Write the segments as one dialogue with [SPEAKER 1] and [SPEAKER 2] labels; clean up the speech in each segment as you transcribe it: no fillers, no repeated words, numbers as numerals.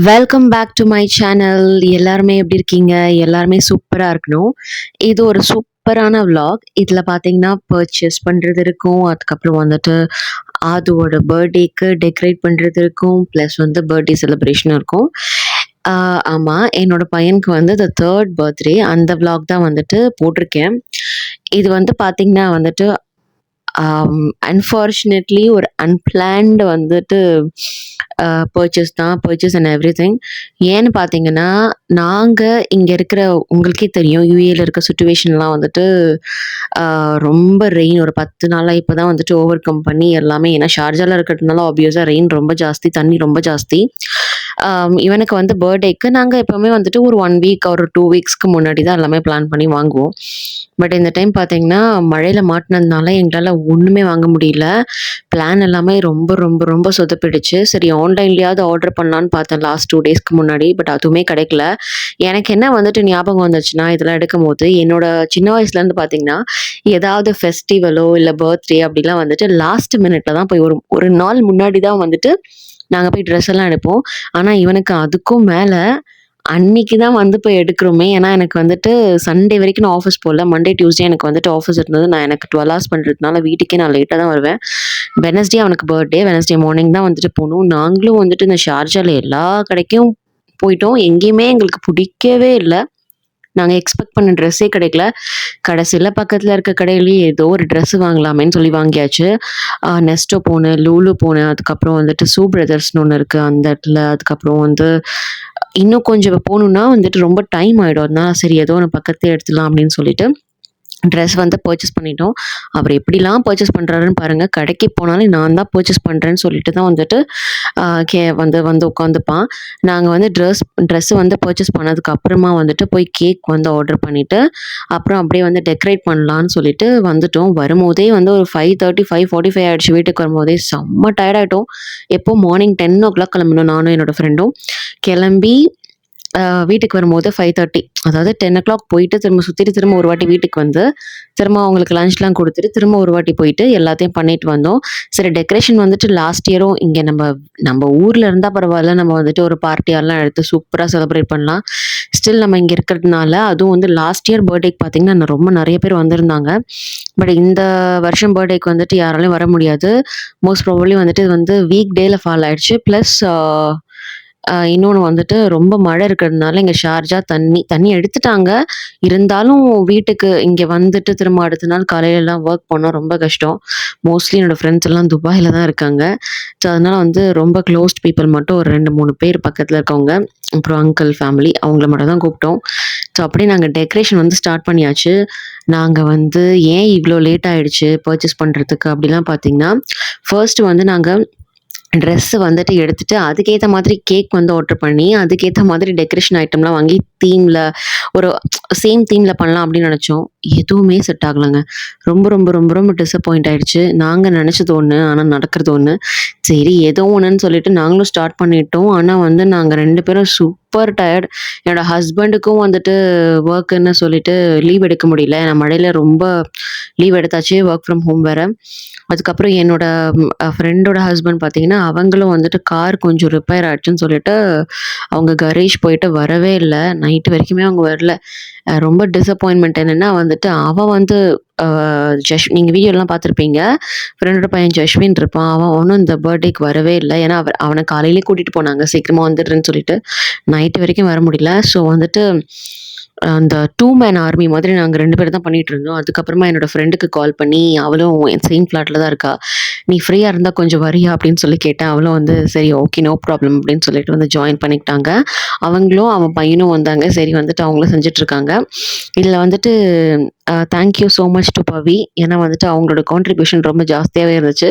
[SPEAKER 1] Welcome back to my channel. எல்லாருமே எப்படி இருக்கீங்க? எல்லாருமே சூப்பரா இருக்கணும். இது ஒரு சூப்பரான vlog. இதுல பார்த்தீங்கன்னா, பர்ச்சேஸ் பண்றது இருக்கும். அதுக்கப்புறம் வந்துட்டு ஆதுவோட பர்த்டேக்கு டெக்கரேட் பண்றது இருக்கும். ப்ளஸ் வந்து பர்த்டே செலிப்ரேஷனும் இருக்கும். ஆ ஆமா. என்னோட பையனுக்கு வந்து இது 3rd பர்த்டே. அந்த vlog தான் வந்துட்டு போட்டிருக்கேன். இது வந்து பார்த்தீங்கன்னா வந்துட்டு அன்ஃபார்ச்சுனேட்லி ஒரு அன்பிளான்டு வந்துட்டு பர்ச்சேஸ் அண்ட் எவ்ரிதிங். ஏன்னு பார்த்தீங்கன்னா, நாங்க இங்க இருக்கிற உங்களுக்கே தெரியும் யுஏல இருக்க சிச்சுவேஷன்லாம் வந்துட்டு ரொம்ப ரெயின் ஒரு 10 நாளா இப்ப தான் வந்துட்டு ஓவர் கம் பண்ணி எல்லாமே ஏன்னா ஷார்ஜால இருக்கிறதுனால ஆப்வியஸா ரெயின் ரொம்ப ஜாஸ்தி, தண்ணி ரொம்ப ஜாஸ்தி. இவனுக்கு வந்து பர்த்டேக்கு நாங்க எப்பவுமே வந்துட்டு ஒரு 1 வீக் ஒரு 2 வீக்ஸ்க்கு முன்னாடி தான் எல்லாமே பிளான் பண்ணி வாங்குவோம். பட் இந்த டைம் பார்த்தீங்கன்னா, மழையில மாட்டுனதுனால எங்களால ஒண்ணுமே வாங்க முடியல. பிளான் எல்லாமே ரொம்ப ரொம்ப ரொம்ப சொதப்பிடுச்சு. சரி ஆன்லைன்லயாவது ஆர்டர் பண்ணலான்னு பார்த்தேன் லாஸ்ட் 2 டேஸ்க்கு முன்னாடி. பட் அதுவுமே கிடைக்கல. எனக்கு என்ன வந்துட்டு ஞாபகம் வந்துச்சுன்னா, இதெல்லாம் எடுக்கும்போது, என்னோட சின்ன வயசுலேருந்து பார்த்தீங்கன்னா, ஏதாவது ஃபெஸ்டிவலோ இல்ல பர்த்டே அப்படிலாம் வந்துட்டு லாஸ்ட் மினிட்ல தான் போய் ஒரு ஒரு நாள் முன்னாடி தான் வந்துட்டு நாங்க போய் ட்ரெஸ் எல்லாம் எடுப்போம். ஆனா இவனுக்கு அதுக்கும் மேல அன்னைக்கு தான் வந்து போய் எடுக்கிறோமே. ஏன்னா எனக்கு வந்துட்டு சண்டே வரைக்கும் நான் ஆஃபீஸ் போல. மண்டே, டியூஸ்டே எனக்கு வந்துட்டு ஆஃபீஸ் இருந்தது. நான் எனக்கு 12 ஹார்ஸ் பண்றதுனால வீட்டுக்கே நான் லேட்டா தான் வருவேன். வெட்னஸ்டே அவனுக்கு பர்த்டே. வெட்னஸ்டே மார்னிங் தான் வந்துட்டு போணும். நாங்களும் வந்துட்டு இந்த ஷார்ஜால எல்லா கடைக்கும் போயிட்டோம். எங்கேயுமே எங்களுக்கு பிடிக்கவே இல்ல. நாங்க எக்ஸ்பெக்ட் பண்ண ட்ரெஸ்ஸே கிடைக்கல. கடைசில பக்கத்துல இருக்க கடையிலேயே ஏதோ ஒரு ட்ரெஸ் வாங்கலாமேன்னு சொல்லி வாங்கியாச்சு. நெஸ்டோ போனேன், லூலு போனேன். அதுக்கப்புறம் வந்துட்டு சூ பிரதர்ஸ்ன்னு ஒண்ணு இருக்கு அந்த இடத்துல. அதுக்கப்புறம் வந்து இன்னும் கொஞ்சம் போணும்னா வந்துட்டு ரொம்ப டைம் ஆயிடும். அதனால சரி ஏதோ ஒண்ணு பக்கத்திலேயே எடுத்துடலாம் அப்படின்னு சொல்லிட்டு ட்ரெஸ் வந்து பர்ச்சேஸ் பண்ணிட்டோம். அவர் எப்படிலாம் பர்ச்சேஸ் பண்றாருன்னு பாருங்க. கடைக்கு போனாலே நான் தான் பர்ச்சேஸ் பண்றேன்னு சொல்லிட்டு தான் வந்துட்டு அ கே வந்து வந்து உட்காந்துப்பான். நாங்க வந்து ட்ரெஸ் வந்து பர்ச்சேஸ் பண்ணதுக்கு அப்புறமா வந்துட்டு போய் கேக் வந்து ஆர்டர் பண்ணிட்டு, அப்புறம் அப்படியே வந்து டெக்கரேட் பண்ணலான்னு சொல்லிட்டு வந்துட்டோம். வரும்போதே வந்து ஒரு 5:30, 5:45 ஆயிடுச்சு. வீட்டுக்கு வரும்போதே செம்ம டயர்ட் ஆயிட்டோம். எப்போ மார்னிங் 10:00 கிளம்பணும் நானும் என்னோட ஃப்ரெண்டும். கிளம்பி வீட்டுக்கு வரும்போது 5:30 அதாவது 10:00 போயிட்டு திரும்ப சுத்திட்டு திரும்ப ஒரு வாட்டி வீட்டுக்கு வந்து, திரும்ப அவங்களுக்கு லஞ்ச்லாம் குடுத்துட்டு, திரும்ப ஒரு வாட்டி போயிட்டு எல்லாத்தையும் பண்ணிட்டு வந்தோம். சரி டெக்கரேஷன் வந்துட்டு லாஸ்ட் இயரும் இங்க நம்ம ஊர்ல இருந்தா பரவால்ல. நம்ம வந்துட்டு ஒரு பார்ட்டியாலாம் எடுத்து சூப்பரா செலிப்ரேட் பண்ணலாம். ஸ்டில் நம்ம இங்க இருக்கிறதுனால, அதுவும் வந்து லாஸ்ட் இயர் பர்த்டேக்கு பார்த்தீங்கன்னா, ரொம்ப நெறைய பேர் வந்திருந்தாங்க. பட் இந்த வருஷம் பர்த்டேக்கு வந்துட்டு யாராலயும் வர முடியாது. மோஸ்ட் ப்ராபப்லி வந்துட்டு இது வந்து வீக் டேல ஃபால் ஆயிடுச்சு. பிளஸ் இன்னொன்னு வந்துட்டு ரொம்ப மழை இருக்கிறதுனால இங்க ஷார்ஜா தண்ணி எடுத்துட்டாங்க. இருந்தாலும் வீட்டுக்கு இங்க வந்துட்டு திரும்ப அடுத்த நாள் காலையிலலாம் வொர்க் பண்ணா ரொம்ப கஷ்டம். மோஸ்ட்லி என்னோட ஃப்ரெண்ட்ஸ் எல்லாம் துபாயில தான் இருக்காங்க. ஸோ அதனால வந்து ரொம்ப க்ளோஸ்ட் பீப்பிள் மட்டும் ஒரு 2, 3 பேர் பக்கத்துல இருக்கவங்க. அப்புறம் அங்கிள் ஃபேமிலி அவங்கள மட்டும் தான் கூப்பிட்டோம். ஸோ அப்படியே நாங்க டெக்கரேஷன் வந்து ஸ்டார்ட் பண்ணியாச்சு. நாங்க வந்து ஏன் இவ்ளோ லேட் ஆயிடுச்சு பர்ச்சேஸ் பண்றதுக்கு அப்படிலாம் பார்த்தீங்கன்னா, ஃபர்ஸ்ட் வந்து நாங்க ட்ரெஸ் வந்துட்டு எடுத்துட்டு, அதுக்கேத்த மாதிரி கேக் வந்து ஆர்டர் பண்ணி, அதுக்கேத்த மாதிரி டெக்கரேஷன் ஐட்டம்லாம் வாங்கி தீம்ல ஒரு சேம் தீம்ல பண்ணலாம் அப்படின்னு நெனச்சோம். எதுவுமே செட் ஆகலங்க. ரொம்ப ரொம்ப ரொம்ப ரொம்ப டிசப்பாயிண்ட் ஆயிடுச்சு. நாங்க நெனச்சது ஒண்ணு, ஆனா நடக்கிறது ஒண்ணு. சரி ஏதோ ஒண்ணுன்னு சொல்லிட்டு நாங்களும் ஸ்டார்ட் பண்ணிட்டோம். ஆனா வந்து நாங்க 2 பேரும் சூப்பர் டயர்ட். என்னோட ஹஸ்பண்டுக்கும் வந்துட்டு வொர்க்குன்னு சொல்லிட்டு லீவ் எடுக்க முடியல. ஏன்னா மழையில ரொம்ப லீவ் எடுத்தாச்சு. வொர்க் ஃப்ரம் ஹோம் வேற. அதுக்கப்புறம் என்னோட ஃப்ரெண்டோட ஹஸ்பண்ட் பார்த்தீங்கன்னா, அவங்களும் வந்துட்டு கார் கொஞ்சம் ரிப்பேர் ஆயிடுச்சுன்னு சொல்லிட்டு, அவங்க கரேஜ் போயிட்டு வரவே இல்ல. நைட் வரைக்குமே அவங்க வரல. ரொம்ப டிசப்பாயின்ட்மென்ட் என்னன்னா வந்துட்டு, அவன் வந்து அ நீங்க வீடியோலாம் பார்த்துருப்பீங்க. ஃப்ரெண்டோட பையன் ஜஷ்வின் இருப்பான். அவன் ஒண்ணும் இந்த பர்த்டேக்கு வரவே இல்ல. ஏன்னா, அவன காலையிலேயே கூட்டிட்டு போனாங்க. சீக்கிரமா வந்துடுறேன்னு சொல்லிட்டு. நைட் வரைக்கும் வர முடியல. ஸோ வந்துட்டு அந்த 2 மேன் ஆர்மி மாதிரி நாங்க 2 பேர் தான் பண்ணிட்டுருந்தோம். அதுக்கப்புறமா என்னோட ஃப்ரெண்டுக்கு கால் பண்ணி, அவளும் சேம் ஃப்ளாட்ல தான் இருக்கா. "நீ ஃப்ரீயா இருந்தா கொஞ்சம் வரியா?" அப்படின்னு சொல்லி கேட்டேன். அவளும் வந்து சரி ஓகே நோ ப்ராப்ளம் அப்படின்னு சொல்லிட்டு வந்து ஜாயின் பண்ணிக்கிட்டாங்க. அவங்களும் அவன் பையனும் வந்தாங்க. சரி வந்துட்டு அவங்களும் செஞ்சுட்ருக்காங்க. இதில வந்துட்டு thank you so much to Pavi. ஏன்னா வந்துட்டு அவங்களோட கான்ட்ரிபியூஷன் ரொம்ப ஜாஸ்தியாவே இருந்துச்சு.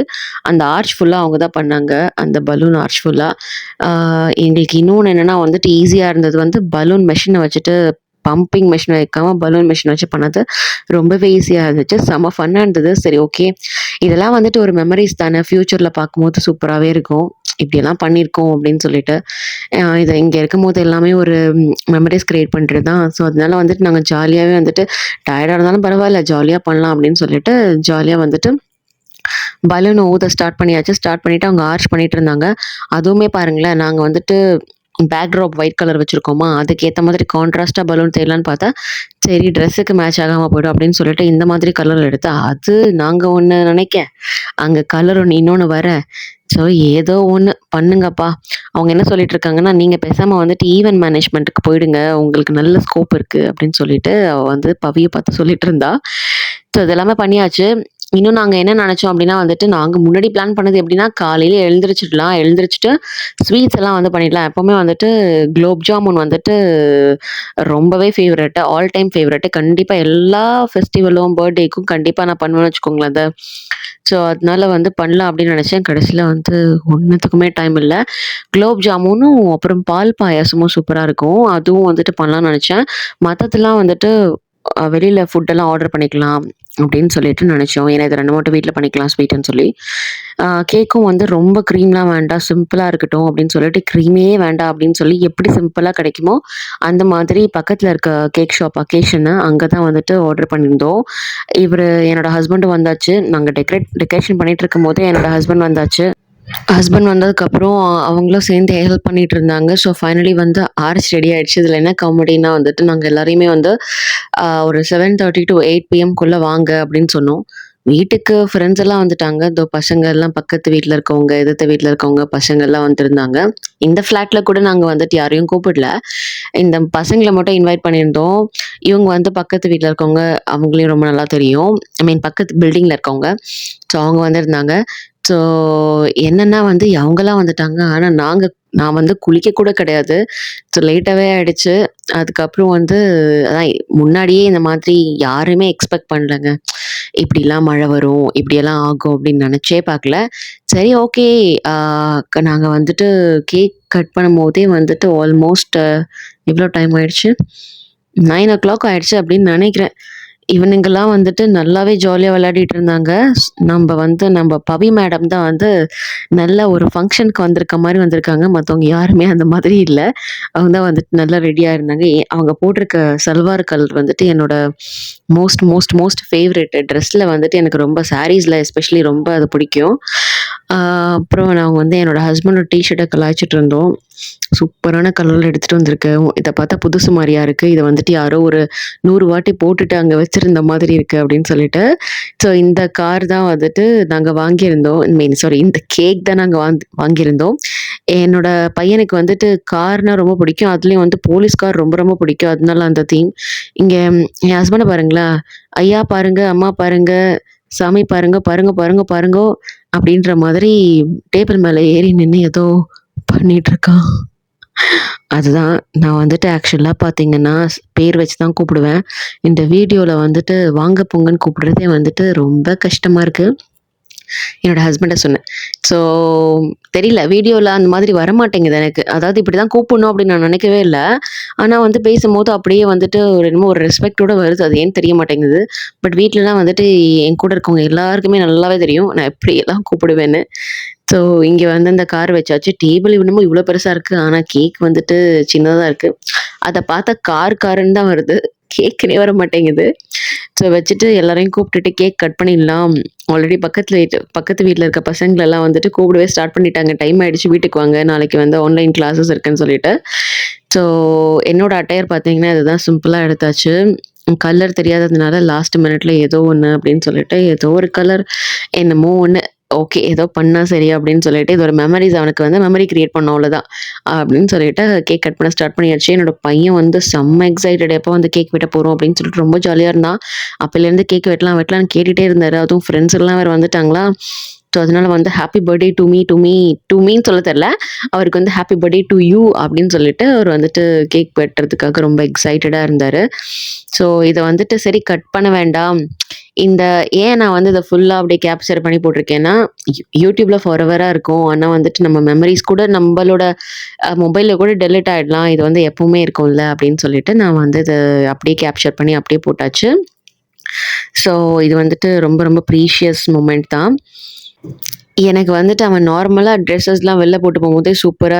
[SPEAKER 1] அந்த ஆர்ச் ஃபுல்லா அவங்க தான் பண்ணாங்க. அந்த பலூன் ஆர்ச் ஃபுல்லா. அ எங்களுக்கு இன்னொன்னு என்னன்னா வந்துட்டு ஈஸியா இருந்தது வந்து பலூன் மெஷின வச்சுட்டு பம்பிங் மெஷின் வைக்காம பலூன் மெஷின் வச்சு பண்ணது ரொம்பவே ஈஸியா இருந்துச்சு. செம்ம ஃபன்னா இருந்தது. சரி ஓகே. இதெல்லாம் வந்துட்டு ஒரு மெமரீஸ் தானே. ஃப்யூச்சர்ல பார்க்கும்போது சூப்பராவே இருக்கும். இப்படியெல்லாம் பண்ணியிருக்கோம் அப்படின்னு சொல்லிட்டு. இது இங்க இருக்கும்போது எல்லாமே ஒரு மெமரீஸ் கிரியேட் பண்றது தான். ஸோ அதனால வந்துட்டு நாங்க ஜாலியாவே வந்துட்டு டயர்டா இருந்தாலும் பரவால்ல ஜாலியா பண்ணலாம் அப்படின்னு சொல்லிட்டு, ஜாலியா வந்துட்டு பலூன ஊத ஸ்டார்ட் பண்ணியாச்சு. ஸ்டார்ட் பண்ணிட்டு அவங்க ஆர்ச் பண்ணிட்டு இருந்தாங்க. அதுவுமே பாருங்களேன், நாங்க வந்துட்டு பேக்ட்ராப் ஒயிட் கலர் வச்சுருக்கோமா, அதுக்கேற்ற மாதிரி கான்ட்ராஸ்ட்டாக பலூன் தேடலான்னு பார்த்தா, சரி ட்ரெஸ்ஸுக்கு மேட்ச் ஆகாமல் போய்டும் அப்படின்னு சொல்லிட்டு இந்த மாதிரி கலர் எடுத்தா, அது நாங்கள் ஒன்று நினைக்க, அங்கே கலர் ஒன்று இன்னொன்று வர. ஸோ ஏதோ ஒன்று பண்ணுங்கப்பா. அவங்க என்ன சொல்லிட்டு இருக்காங்கன்னா, நீங்கள் பேசாமல் வந்துட்டு ஈவென்ட் மேனேஜ்மெண்ட்டுக்கு போயிடுங்க, உங்களுக்கு நல்ல ஸ்கோப் இருக்குது அப்படின்னு சொல்லிட்டு அவள் வந்து பவியை பார்த்து சொல்லிட்டு இருந்தா. ஸோ இது எல்லாமே பண்ணியாச்சு. இன்னும் நாங்கள் என்ன நினச்சோம் அப்படின்னா வந்துட்டு, நாங்கள் முன்னாடி பிளான் பண்ணது எப்படின்னா, காலையில் எழுந்திரிச்சிட்டு ஸ்வீட்ஸ் எல்லாம் வந்து பண்ணிடலாம். எப்போவுமே வந்துட்டு குலோப் ஜாமுன் வந்துட்டு ரொம்பவே ஃபேவரெட்டு, ஆல் டைம் ஃபேவரெட்டு. கண்டிப்பாக எல்லா ஃபெஸ்டிவலும் பர்த்டேக்கும் கண்டிப்பாக நான் பண்ணுவேன்னு வச்சுக்கோங்களேன் அதை. ஸோ அதனால வந்து பண்ணலாம் அப்படின்னு நினச்சேன். கடைசியில் வந்து ஒன்றுத்துக்குமே டைம் இல்லை. குலோப் ஜாமுனும் அப்புறம் பால் பாயாசமும் சூப்பராக இருக்கும், அதுவும் வந்துட்டு பண்ணலாம்னு நினச்சேன். மற்றதெல்லாம் வந்துட்டு வெளியில் ஃபுட்டெல்லாம் ஆர்டர் பண்ணிக்கலாம் அப்படின்னு சொல்லிட்டு நினச்சோம். ஏன்னா இது 2 மட்டும் வீட்டில் பண்ணிக்கலாம் ஸ்வீட்டுன்னு சொல்லி. கேக்கும் வந்து ரொம்ப க்ரீம்லாம் வேண்டாம், சிம்பிளாக இருக்கட்டும் அப்படின்னு சொல்லிட்டு, க்ரீமே வேண்டாம் அப்படின்னு சொல்லி எப்படி சிம்பிளாக கிடைக்குமோ அந்த மாதிரி பக்கத்தில் இருக்க கேக் ஷாப் அக்கேஷன்னு அங்கே தான் வந்துட்டு ஆர்டர் பண்ணியிருந்தோம். என்னோட ஹஸ்பண்டும் வந்தாச்சு. நாங்கள் டெக்கரேஷன் பண்ணிகிட்டு இருக்கும்போதே என்னோட ஹஸ்பண்ட் வந்தாச்சு. ஹஸ்பண்ட் வந்ததுக்கப்புறம் அவங்களும் சேர்ந்து ஹெல்ப் பண்ணிட்டு இருந்தாங்க. ஸோ ஃபைனலி வந்து ஆர்ச் ரெடி ஆயிடுச்சு. இதில் என்ன காமெடின்னா வந்துட்டு, நாங்கள் எல்லாரையுமே வந்து ஒரு 7:30 to 8 PM வாங்க அப்படின்னு சொன்னோம். வீட்டுக்கு ஃப்ரெண்ட்ஸ் எல்லாம் வந்துட்டாங்க. இதோ பசங்க எல்லாம் பக்கத்து வீட்டில் இருக்கவங்க, எதிர்த்த வீட்டில் இருக்கவங்க பசங்க எல்லாம் வந்திருந்தாங்க. இந்த ஃப்ளாட்டில் கூட நாங்கள் வந்துட்டு யாரையும் கூப்பிடல. இந்த பசங்களை மட்டும் இன்வைட் பண்ணியிருந்தோம். இவங்க வந்து பக்கத்து வீட்டில் இருக்கவங்க, அவங்களையும் ரொம்ப நல்லா தெரியும். ஐ மீன் பக்கத்து பில்டிங்கில் இருக்கவங்க. ஸோ அவங்க வந்திருந்தாங்க. ஸோ என்னன்னா வந்து அவங்கலாம் வந்துட்டாங்க. ஆனா நான் வந்து குளிக்க கூட கிடையாது. ஸோ லேட்டாவே ஆயிடுச்சு. அதுக்கப்புறம் வந்து அதான் முன்னாடியே இந்த மாதிரி யாருமே எக்ஸ்பெக்ட் பண்ணலங்க. இப்படிலாம் மழை வரும், இப்படியெல்லாம் ஆகும் அப்படின்னு நினச்சே பார்க்கல. சரி ஓகே. நாங்க வந்துட்டு கேக் கட் பண்ணும்போதே வந்துட்டு ஆல்மோஸ்ட் எவ்வளோ டைம் ஆயிடுச்சு? 9:00 ஆயிடுச்சு அப்படின்னு நினைக்கிறேன். இவனுங்கலாம் வந்துட்டு நல்லாவே ஜாலியா விளையாடிட்டு இருந்தாங்க. நம்ம பவி மேடம் தான் வந்து நல்ல ஒரு ஃபங்ஷனுக்கு வந்திருக்க மாரி வந்திருக்காங்க. மத்தவங்க யாருமே அந்த மாதிரி இல்ல. அவங்க தான் வந்துட்டு நல்லா ரெடியா இருந்தாங்க. அவங்க போட்டிருக்க சல்வார் கலர் வந்துட்டு என்னோட மோஸ்ட் மோஸ்ட் மோஸ்ட் ஃபேவரைட் ட்ரெஸ்ல வந்துட்டு எனக்கு ரொம்ப சாரீஸ்ல எஸ்பெஷலி ரொம்ப அது பிடிக்கும். அப்புறம் நாங்க வந்து என்னோட ஹஸ்பண்டோட ஷர்ட்ட கலாய்ச்சிட்டு இருந்தோம். சூப்பரான கலர்ல எடுத்துட்டு வந்திருக்கேன். இத பார்த்தா புதுசு மாரியா இருக்கு. இத வந்துட்டு யாரோ ஒரு 100 வாட்டி போட்டுட்டு அங்க வச்சிருந்த மாதிரி இருக்கு அப்படின்னு சொல்லிட்டு. ஸோ இந்த கார் தான் வந்துட்டு நாங்க வாங்கியிருந்தோம். சாரி, இந்த கேக் தான் நாங்க வாங்கியிருந்தோம். என்னோட பையனுக்கு வந்துட்டு கார்னா ரொம்ப பிடிக்கும். அதுலயும் வந்து போலீஸ் கார் ரொம்ப ரொம்ப பிடிக்கும். அதனால அந்த தீம். இங்க என் ஹஸ்பண்ட பாருங்களேன். ஐயா பாருங்க, அம்மா பாருங்க, சாமி பாருங்க, பாருங்க, பாருங்க, பாருங்கோ அப்படின்ற மாதிரி டேபிள் மேல ஏறி நின்னு ஏதோ பண்ணிட்டு இருக்கான். அதுதான் நான் வந்துட்டு ஆக்சுவலா பார்த்தீங்கன்னா, பேர் வச்சு தான் கூப்பிடுவேன். இந்த வீடியோல வந்துட்டு வாங்க போங்கன்னு கூப்பிடுறதே வந்துட்டு ரொம்ப கஷ்டமா இருக்கு. என்னோட ஹஸ்பண்ட சொன்னேன். ஸோ தெரியல, வீடியோல அந்த மாதிரி வரமாட்டேங்குது எனக்கு. அதாவது இப்படிதான் கூப்பிடணும் அப்படின்னு நான் நினைக்கவே இல்ல. ஆனா வந்து பேசும்போது அப்படியே வந்துட்டு என்னமோ ஒரு ரெஸ்பெக்ட்டோட வருது. அது ஏன்னு தெரிய மாட்டேங்குது. பட் வீட்லலாம் வந்துட்டு என் கூட இருக்கவங்க எல்லாருக்குமே நல்லாவே தெரியும், நான் எப்படியெல்லாம் கூப்பிடுவேன்னு. ஸோ இங்க வந்து அந்த கார் வச்சாச்சு. டேபிள் என்னமோ இவ்வளோ பெருசா இருக்கு. ஆனா கேக் வந்துட்டு சின்னதா இருக்கு. அத பார்த்தா காருன்னு தான் வருது. கேக்குன்னே வர மாட்டேங்குது. ஸோ வச்சுட்டு எல்லாரையும் கூப்பிட்டுட்டு கேக் கட் பண்ணிடலாம். ஆல்ரெடி பக்கத்து வீட்ல இருக்க பசங்களெல்லாம் வந்துட்டு கூப்பிடவே ஸ்டார்ட் பண்ணிட்டாங்க. டைம் ஆயிடுச்சு, வீட்டுக்கு வாங்க, நாளைக்கு வந்து ஆன்லைன் கிளாஸஸ் இருக்குன்னு சொல்லிட்டு. ஸோ என்னோட அட்டையர் பார்த்தீங்கன்னா இதுதான், சிம்பிளா எடுத்தாச்சு. கலர் தெரியாததுனால லாஸ்ட் மினிட்ல ஏதோ ஒண்ணு அப்படின்னு சொல்லிட்டு, ஏதோ ஒரு கலர் என்னமோ ஒண்ணு. ஓகே, ஏதோ பண்ணா சரி அப்படின்னு சொல்லிட்டு, இது ஒரு மெமரீஸ், அவனுக்கு வந்து மெமரி கிரியேட் பண்ணோம் அவ்வளோதான் அப்படின்னு சொல்லிட்டு கேக் கட் பண்ண ஸ்டார்ட் பண்ணியாச்சு. என்னோட பையன் வந்து செம்ம எக்ஸைட்டட், எப்போ வந்து கேக் வெட்ட போறோம் அப்படின்னு சொல்லிட்டு ரொம்ப ஜாலியா இருந்தான். அப்போலேருந்து கேக் வெட்டலாம்னு கேட்டுட்டே இருந்தாரு. அதுவும் ஃப்ரெண்ட்ஸ் எல்லாம் வேற வந்துட்டாங்களா. ஸோ அதனால வந்து ஹாப்பி பர்த்டே டு மீன்னு சொல்ல தெரியல. அவருக்கு வந்து ஹாப்பி பர்த்டே டு யூ அப்படின்னு சொல்லிட்டு அவர் வந்துட்டு கேக் வெட்டுறதுக்காக ரொம்ப எக்ஸைட்டடா இருந்தாரு. ஸோ இதை வந்துட்டு சரி கட் பண்ண வேண்டாம். ஏன் நான் வந்து இதை ஃபுல்லாக அப்படியே கேப்சர் பண்ணி போட்டிருக்கேன்னா, யூடியூப்ல ஃபார்எவரா இருக்கும். ஆனால் வந்துட்டு நம்ம மெமரிஸ் கூட நம்மளோட மொபைலில் கூட டெலிட் ஆகிடலாம். இது வந்து எப்பவுமே இருக்கும்ல அப்படின்னு சொல்லிட்டு நான் வந்து இதை அப்படியே கேப்சர் பண்ணி அப்படியே போட்டாச்சு. ஸோ இது வந்துட்டு ரொம்ப ரொம்ப ப்ரீஷியஸ் மூமெண்ட் தான். எனக்கு வந்துட்டு அவன் நார்மலா ட்ரெஸ்ஸஸ்லாம் வெளில போட்டு போகும்போதே சூப்பரா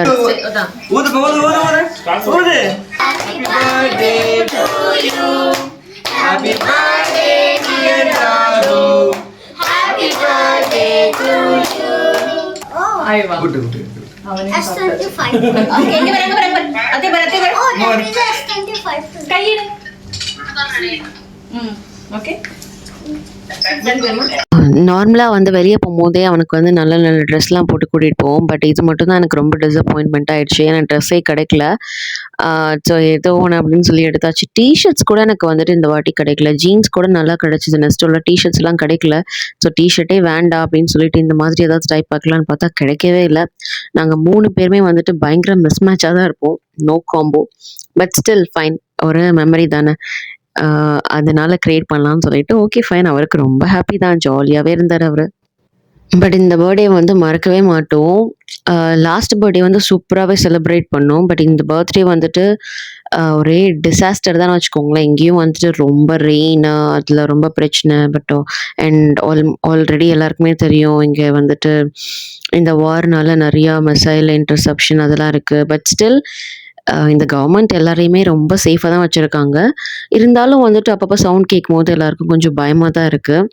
[SPEAKER 2] S25.
[SPEAKER 3] Okay, இங்க வர. அதே வர.
[SPEAKER 2] Oh, there is a S25 too.
[SPEAKER 3] கையிடு. Okay.
[SPEAKER 1] நார்மலாக வந்து வெளியே போகும்போதே அவனுக்கு வந்து நல்ல நல்ல ட்ரெஸ்லாம் போட்டு கூட்டிகிட்டு போவோம். பட் இது மட்டும் தான் எனக்கு ரொம்ப டிசப்பாயின்மெண்ட் ஆயிடுச்சு. ஏன்னா ட்ரெஸ்ஸே கிடைக்கல. ஸோ ஏதோ ஒன்று அப்படின்னு சொல்லி எடுத்தாச்சு. டிஷர்ட்ஸ் கூட எனக்கு வந்துட்டு இந்த வாட்டி கிடைக்கல. ஜீன்ஸ் கூட நல்லா கிடச்சிது. நெக்ஸ்ட்டோட டிஷர்ட்ஸ்லாம் கிடைக்கல. ஸோ டிஷர்ட்டே வேண்டாம் அப்படின்னு சொல்லிட்டு இந்த மாதிரி ஏதாவது ட்ரை பார்க்கலான்னு பார்த்தா கிடைக்கவே இல்லை. நாங்கள் 3 பேருமே வந்துட்டு பயங்கர மிஸ்மேட்சாக தான் இருப்போம். No combo. But still fine. ஒரு மெமரி தானே. அதனால கிரியேட் பண்ணலான்னு சொல்லிட்டு ஓகே ஃபைன். அவருக்கு ரொம்ப ஹாப்பி தான். ஜாலியாகவே இருந்தார் அவர். பட் இந்த பர்த்டே வந்து மறக்கவே மாட்டோம். லாஸ்ட் பர்த்டே வந்து சூப்பராகவே செலிப்ரேட் பண்ணோம். பட் இந்த பர்த்டே வந்துட்டு ஒரே டிசாஸ்டர் தான் வச்சுக்கோங்களேன். இங்கேயும் வந்துட்டு ரொம்ப ரெயின், அதில் ரொம்ப பிரச்சனை. பட் அண்ட் ஆல்ரெடி எல்லாருக்குமே தெரியும் இங்கே வந்துட்டு இந்த வார்னால நிறையா மிசைல் இன்டர்செப்ஷன் அதெல்லாம் இருக்குது. பட் ஸ்டில் இந்த கவர்மெண்ட் எல்லாரையுமே ரொம்ப சேஃபாக தான் வச்சுருக்காங்க. இருந்தாலும் வந்துட்டு அப்பப்போ சவுண்ட் கேட்கும்போது எல்லாருக்கும் கொஞ்சம் பயமாக தான் இருக்குது.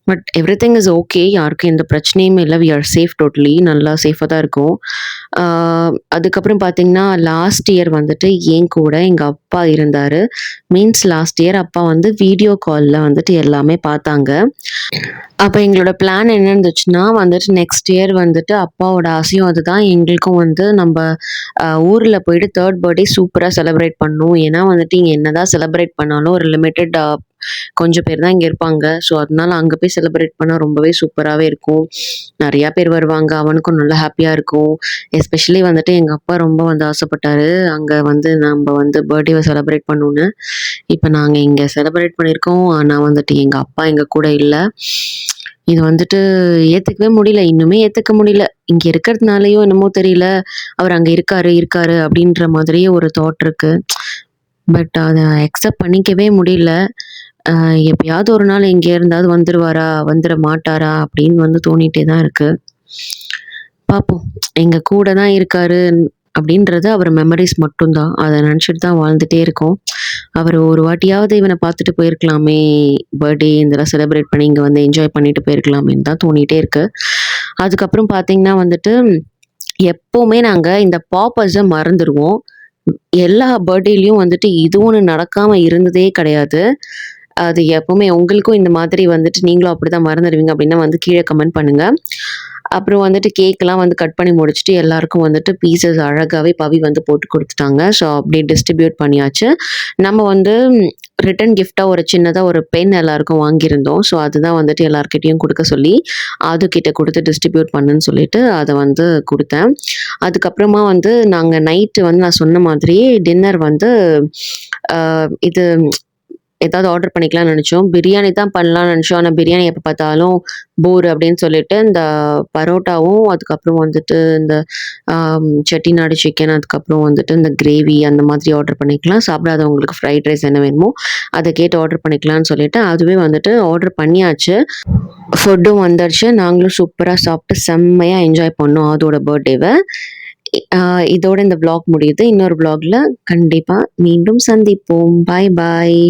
[SPEAKER 1] But everything is okay. யாருக்கும் எந்த பிரச்சனையுமே இல்லை. We are safe totally. நல்லா சேஃபாக தான் இருக்கும். அதுக்கப்புறம் பார்த்தீங்கன்னா லாஸ்ட் இயர் வந்துட்டு என் கூட எங்கள் அப்பா இருந்தார். மீன்ஸ் லாஸ்ட் இயர் அப்பா வந்து வீடியோ காலில் வந்துட்டு எல்லாமே பார்த்தாங்க. அப்போ எங்களோட பிளான் என்ன இருந்துச்சுன்னா வந்துட்டு நெக்ஸ்ட் இயர் வந்துட்டு அப்பாவோட ஆசையும் அதுதான். எங்களுக்கும் வந்து நம்ம ஊரில் போயிட்டு 3rd பர்த்டே சூப்பராக செலிப்ரேட் பண்ணணும். ஏன்னா வந்துட்டு இங்கே என்னதான் செலிப்ரேட் பண்ணாலும் ஒரு லிமிட்டட் கொஞ்சம் பேர் தான் இங்கே இருப்பாங்க. ஸோ அதனால அங்கே போய் செலிப்ரேட் பண்ணால் ரொம்பவே சூப்பராகவே இருக்கும். நிறையா பேர் வருவாங்க. அவனுக்கும் நல்லா ஹாப்பியாக இருக்கும். எஸ்பெஷலி வந்துட்டு எங்கள் அப்பா ரொம்ப வந்து ஆசைப்பட்டாரு அங்கே வந்து நம்ம வந்து பர்த்டேவை செலிப்ரேட் பண்ணணுன்னு. இப்போ நாங்கள் இங்கே செலிப்ரேட் பண்ணியிருக்கோம். ஆனால் வந்துட்டு எங்கள் அப்பா எங்கள் கூட இல்லை. இது வந்துட்டு ஏற்றுக்கவே முடியல. இன்னுமே ஏற்றுக்க முடியல. இங்கே இருக்கிறதுனாலையோ என்னமோ தெரியல, அவர் அங்கே இருக்காரு அப்படின்ற மாதிரியே ஒரு தாட் இருக்கு. பட் அதை அக்செப்ட் பண்ணிக்கவே முடியல. எப்பயாவது ஒரு நாள் எங்கே இருந்தாவது வந்துட மாட்டாரா அப்படின்னு வந்து தோணிகிட்டே தான் இருக்கு. பார்ப்போம். எங்கள் கூட தான் இருக்காரு அப்படின்றது அவர் மெமரிஸ் மட்டும்தான். அதை நினச்சிட்டு தான் வாழ்ந்துகிட்டே இருக்கோம். அவர் ஒரு வாட்டியாவது இவனை பார்த்துட்டு போயிருக்கலாமே, பர்த்டே இதெல்லாம் செலிப்ரேட் பண்ணி இங்கே வந்து என்ஜாய் பண்ணிட்டு போயிருக்கலாமேன்னு தான் தோணிகிட்டே இருக்கு. அதுக்கப்புறம் பார்த்தீங்கன்னா வந்துட்டு எப்போவுமே நாங்கள் இந்த பாப்பர்ஸை மறந்துடுவோம். எல்லா பர்த்டேலையும் வந்துட்டு இது ஒன்று நடக்காமல் இருந்ததே கிடையாது. அது எப்போவுமே உங்களுக்கும் இந்த மாதிரி வந்துட்டு நீங்களும் அப்படி தான் மறந்துடுவீங்க அப்படின்னா வந்து கீழே கமெண்ட் பண்ணுங்கள். அப்புறம் வந்துட்டு கேக்கெலாம் வந்து கட் பண்ணி முடிச்சுட்டு எல்லாருக்கும் வந்துட்டு பீசஸ் அழகாகவே பவி வந்து போட்டு கொடுத்துட்டாங்க. ஸோ அப்படியே டிஸ்ட்ரிபியூட் பண்ணியாச்சு. நம்ம வந்து ரிட்டன் கிஃப்டாக ஒரு சின்னதாக ஒரு பென் எல்லாருக்கும் வாங்கியிருந்தோம். ஸோ அதுதான் வந்துட்டு எல்லாருக்கிட்டையும் கொடுக்க சொல்லி அதுக்கிட்ட கொடுத்து டிஸ்ட்ரிபியூட் பண்ணுன்னு சொல்லிட்டு அதை வந்து கொடுத்தேன். அதுக்கப்புறமா வந்து நாங்கள் நைட்டு வந்து நான் சொன்ன மாதிரியே டின்னர் வந்து இது ஏதாவது ஆர்டர் பண்ணிக்கலாம்னு நினச்சோம். பிரியாணி தான் பண்ணலாம்னு நினச்சோம். ஆனால் பிரியாணி எப்போ பார்த்தாலும் போர் அப்படின்னு சொல்லிட்டு இந்த பரோட்டாவும் அதுக்கப்புறம் வந்துட்டு இந்த செட்டிநாடு சிக்கன் அதுக்கப்புறம் வந்துட்டு இந்த கிரேவி அந்த மாதிரி ஆர்டர் பண்ணிக்கலாம். சாப்பிடாதவங்களுக்கு ஃப்ரைட் ரைஸ் என்ன வேணுமோ அதை கேட்டு ஆர்டர் பண்ணிக்கலாம்னு சொல்லிட்டு அதுவே வந்துட்டு ஆர்டர் பண்ணியாச்சு. ஃபுட்டும் வந்துடுச்சு. நாங்களும் சூப்பராக சாப்பிட்டு செம்மையாக என்ஜாய் பண்ணோம் அதோட பர்த்டேவை. இதோட இந்த vlog முடியுது. இன்னொரு vlogல கண்டிப்பாக மீண்டும் சந்திப்போம். பாய் பாய்.